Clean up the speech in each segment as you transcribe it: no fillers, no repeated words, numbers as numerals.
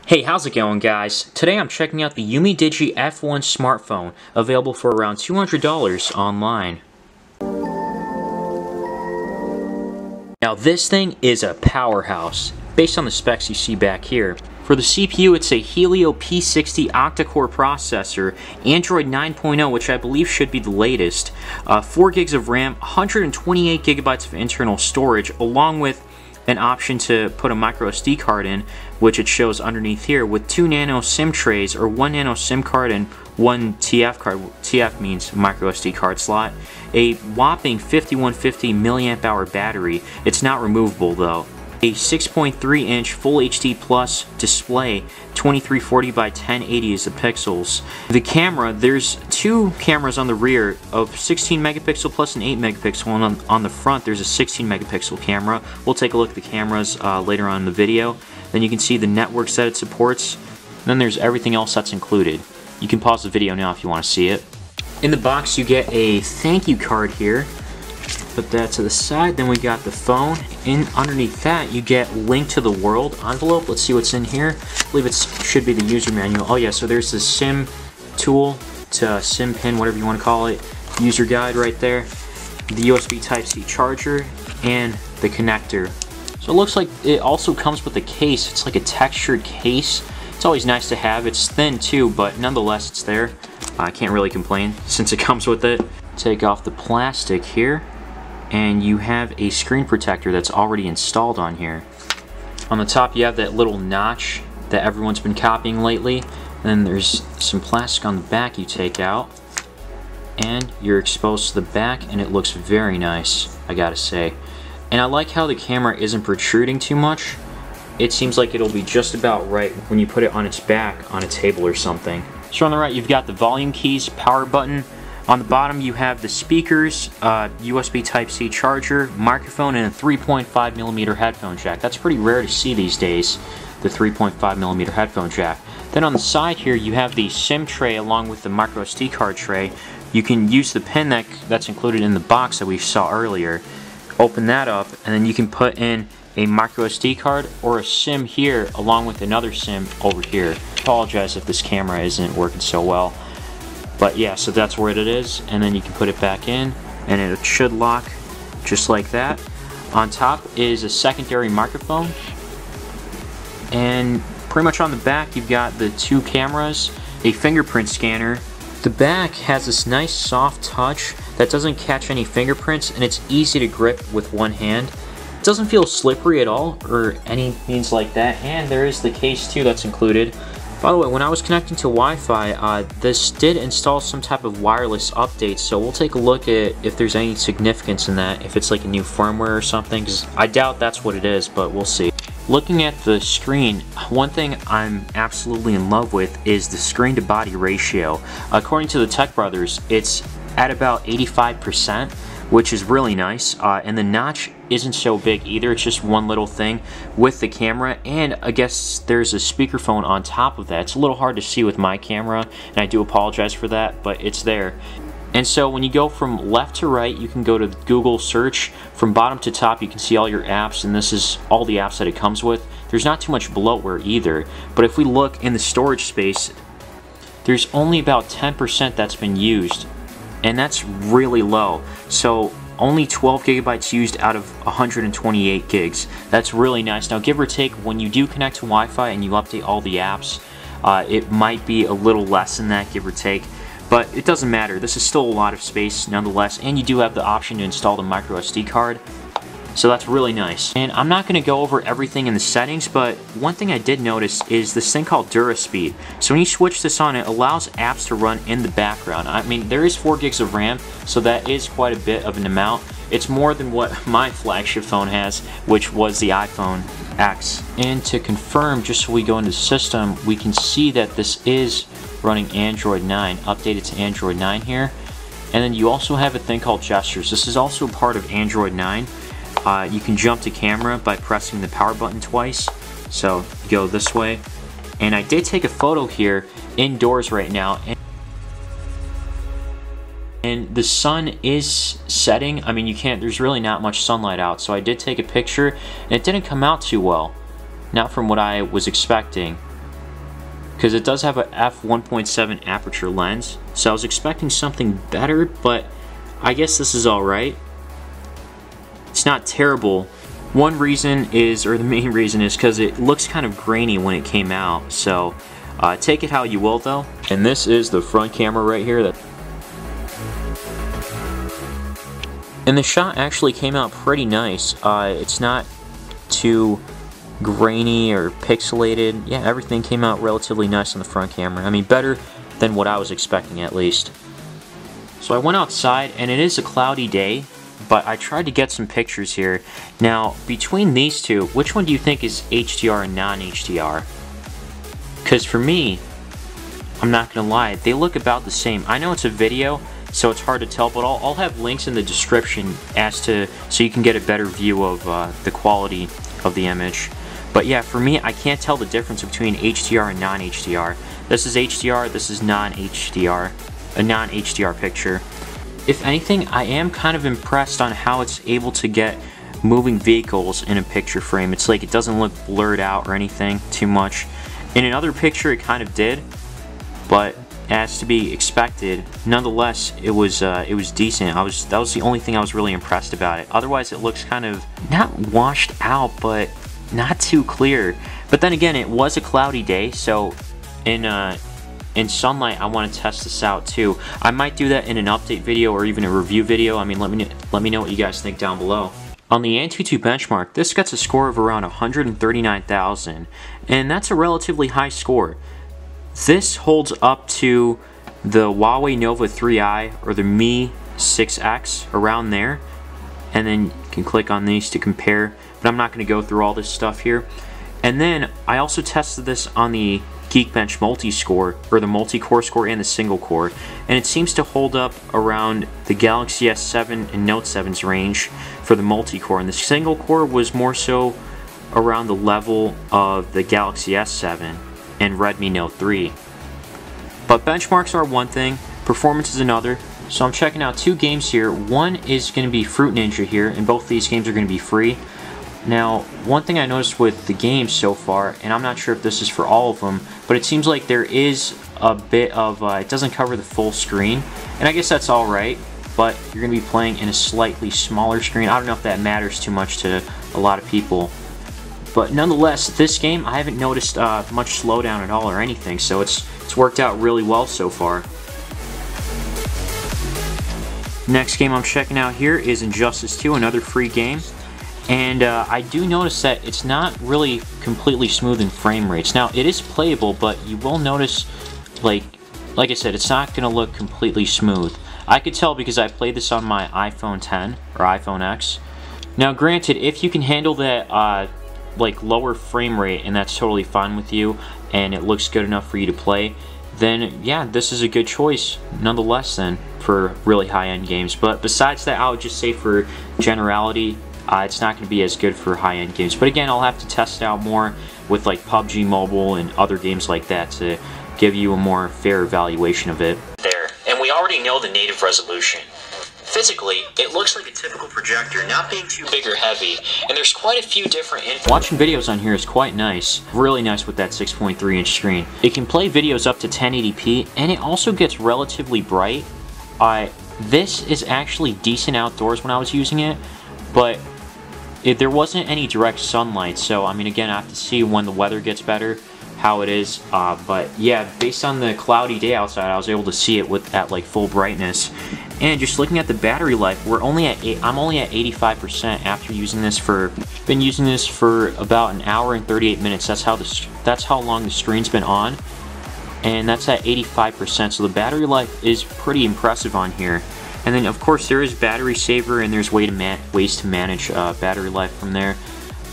Hey, how's it going, guys? Today I'm checking out the Umidigi F1 smartphone, available for around $200 online. Now this thing is a powerhouse, based on the specs you see back here. For the CPU, it's a Helio P60 octa-core processor, Android 9.0, which I believe should be the latest, 4 gigs of RAM, 128 gigabytes of internal storage, along with an option to put a micro SD card in, which it shows underneath here, with 2 nano SIM trays, or 1 nano SIM card and 1 TF card. TF means micro SD card slot. A whopping 5150 milliamp hour battery. It's not removable though. A 6.3 inch Full HD Plus display, 2340 by 1080 is the pixels. The camera, there's 2 cameras on the rear of 16 megapixel plus an 8 megapixel, and on the front there's a 16 megapixel camera. We'll take a look at the cameras later on in the video. Then you can see the networks that it supports. And then there's everything else that's included. You can pause the video now if you want to see it. In the box you get a thank you card here. Put that to the side. Then we got the phone. Underneath that you get link to the world envelope. Let's see what's in here. I believe it should be the user manual. Oh yeah, so there's the SIM tool to SIM pin, whatever you want to call it. User guide right there. The USB Type-C charger and the connector. So it looks like it also comes with a case. It's like a textured case. It's always nice to have. It's thin too, but nonetheless it's there. I can't really complain since it comes with it. Take off the plastic here, and you have a screen protector that's already installed on here. On the top you have that little notch that everyone's been copying lately. And then there's some plastic on the back you take out, and you're exposed to the back, and it looks very nice, I gotta say. And I like how the camera isn't protruding too much. It seems like it'll be just about right when you put it on its back on a table or something. So on the right you've got the volume keys, power button. On the bottom you have the speakers, USB Type-C charger, microphone, and a 3.5mm headphone jack. That's pretty rare to see these days, the 3.5mm headphone jack. Then on the side here you have the SIM tray along with the micro SD card tray. You can use the pin that's included in the box that we saw earlier. Open that up, and then you can put in a micro SD card or a SIM here along with another SIM over here. Apologize if this camera isn't working so well. But yeah, so that's where it is, and then you can put it back in, and it should lock just like that. On top is a secondary microphone, and pretty much on the back you've got the 2 cameras, a fingerprint scanner. The back has this nice soft touch that doesn't catch any fingerprints, and it's easy to grip with one hand. It doesn't feel slippery at all, or any means like that, and there is the case too that's included. By the way, when I was connecting to Wi-Fi, this did install some type of wireless update, so we'll take a look at if there's any significance in that, if it's like a new firmware or something, because I doubt that's what it is, but we'll see. Looking at the screen, one thing I'm absolutely in love with is the screen to body ratio. According to the Tech Brothers, it's at about 85%, which is really nice, and the notch isn't so big either. It's just one little thing with the camera, and I guess there's a speakerphone on top of that. It's a little hard to see with my camera, and I do apologize for that, but it's there. And so when you go from left to right, you can go to Google search. From bottom to top you can see all your apps, and this is all the apps that it comes with. There's not too much bloatware either, but if we look in the storage space, there's only about 10% that's been used, and that's really low. So only 12 gigabytes used out of 128 gigs. That's really nice. Now give or take, when you do connect to Wi-Fi and you update all the apps, it might be a little less than that, give or take. But it doesn't matter. This is still a lot of space nonetheless, and you do have the option to install the micro SD card. So that's really nice. And I'm not going to go over everything in the settings, but one thing I did notice is this thing called DuraSpeed. So when you switch this on, it allows apps to run in the background. I mean, there is 4 gigs of RAM, so that is quite a bit of an amount. It's more than what my flagship phone has, which was the iPhone X. And to confirm, just so we go into the system, we can see that this is running Android 9, updated to Android 9 here. And then you also have a thing called gestures. This is also part of Android 9. You can jump to camera by pressing the power button twice. So you go this way. And I did take a photo here indoors right now. And the sun is setting. I mean, there's really not much sunlight out. So I did take a picture, and it didn't come out too well. Not from what I was expecting. because it does have a f1.7 aperture lens, so I was expecting something better, but I guess this is alright. It's not terrible. One reason is, or the main reason is, because it looks kind of grainy when it came out, so take it how you will though. And this is the front camera right here. And the shot actually came out pretty nice. It's not too grainy or pixelated. Yeah, everything came out relatively nice on the front camera. I mean, better than what I was expecting at least. So I went outside, and it is a cloudy day, but I tried to get some pictures here. Now, between these two, which one do you think is HDR and non-HDR? Because for me, I'm not gonna lie, they look about the same. I know it's a video, so it's hard to tell, but I'll have links in the description as to, so you can get a better view of the quality of the image. But yeah, for me, I can't tell the difference between HDR and non-HDR. This is HDR, this is non-HDR, a non-HDR picture. If anything, I am kind of impressed on how it's able to get moving vehicles in a picture frame. It's like it doesn't look blurred out or anything too much. In another picture, it kind of did, but as to be expected, nonetheless, it was decent. That was the only thing I was really impressed about it. Otherwise, it looks kind of not washed out, but not too clear. But then again, it was a cloudy day, so in sunlight, I want to test this out too. I might do that in an update video or even a review video. I mean, let me know what you guys think down below. On the Antutu benchmark, this gets a score of around 139,000, and that's a relatively high score. This holds up to the Huawei Nova 3i or the Mi 6X, around there, and then you can click on these to compare, but I'm not going to go through all this stuff here. And then I also tested this on the Geekbench multi-score, or the multi-core score and the single core, and it seems to hold up around the Galaxy S7 and Note 7's range for the multi-core, and the single core was more so around the level of the Galaxy S7 and Redmi Note 3. But benchmarks are one thing, performance is another, so I'm checking out two games here. One is going to be Fruit Ninja here, and both these games are going to be free. Now, one thing I noticed with the games so far, and I'm not sure if this is for all of them, but it seems like there is a bit of, it doesn't cover the full screen, and I guess that's alright, but you're going to be playing in a slightly smaller screen. I don't know if that matters too much to a lot of people. But nonetheless, this game, I haven't noticed much slowdown at all or anything, so it's worked out really well so far. Next game I'm checking out here is Injustice 2, another free game. And I do notice that it's not really completely smooth in frame rates. Now, it is playable, but you will notice, like I said, it's not going to look completely smooth. I could tell because I played this on my iPhone 10 or iPhone X. Now, granted, if you can handle that like lower frame rate and that's totally fine with you, and it looks good enough for you to play, then yeah, this is a good choice nonetheless then for really high-end games. But besides that, I would just say for generality, it's not going to be as good for high-end games. But again, I'll have to test it out more with like PUBG Mobile and other games like that to give you a more fair evaluation of it. There, and we already know the native resolution. Physically, it looks like a typical projector, not being too big or heavy, and there's quite a few different inputs. Watching videos on here is quite nice, really nice with that 6.3-inch screen. It can play videos up to 1080p, and it also gets relatively bright. This is actually decent outdoors when I was using it, but there wasn't any direct sunlight, so I mean, again, I have to see when the weather gets better how it is, but yeah, based on the cloudy day outside, I was able to see it at like full brightness. And just looking at the battery life, I'm only at 85% after using this been using this for about an hour and 38 minutes. That's how long the screen's been on, and that's at 85%. So the battery life is pretty impressive on here. And then of course there is battery saver, and there's ways to manage battery life from there.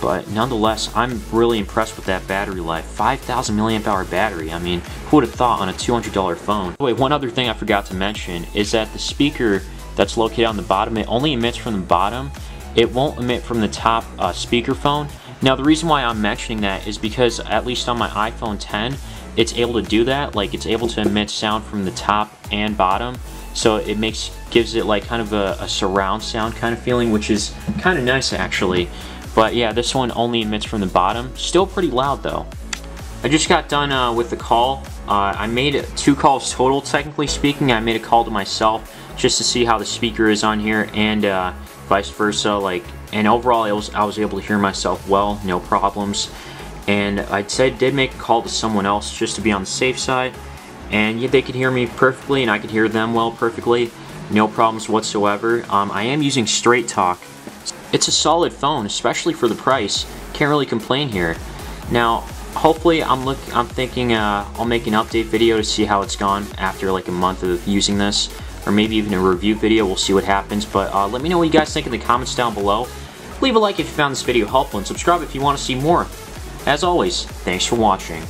But nonetheless, I'm really impressed with that battery life. 5,000 milliamp hour battery. I mean, who would have thought on a $200 phone? Wait, one other thing I forgot to mention is that the speaker that's located on the bottom, it only emits from the bottom. It won't emit from the top speakerphone. Now, the reason why I'm mentioning that is because, at least on my iPhone 10, it's able to do that. Like, it's able to emit sound from the top and bottom. So it gives it like kind of a surround sound kind of feeling, which is kind of nice actually. But yeah, this one only emits from the bottom. Still pretty loud though. I just got done with the call. I made 2 calls total, technically speaking. I made a call to myself just to see how the speaker is on here, and vice versa. And overall, I was able to hear myself well, no problems. And I did make a call to someone else just to be on the safe side, and yeah, they could hear me perfectly, and I could hear them well perfectly, no problems whatsoever. I am using Straight Talk. It's a solid phone, especially for the price. Can't really complain here. Now, hopefully, I'm thinking I'll make an update video to see how it's gone after like a month of using this, or maybe even a review video. We'll see what happens. But let me know what you guys think in the comments down below. Leave a like if you found this video helpful, and subscribe if you want to see more. As always, thanks for watching.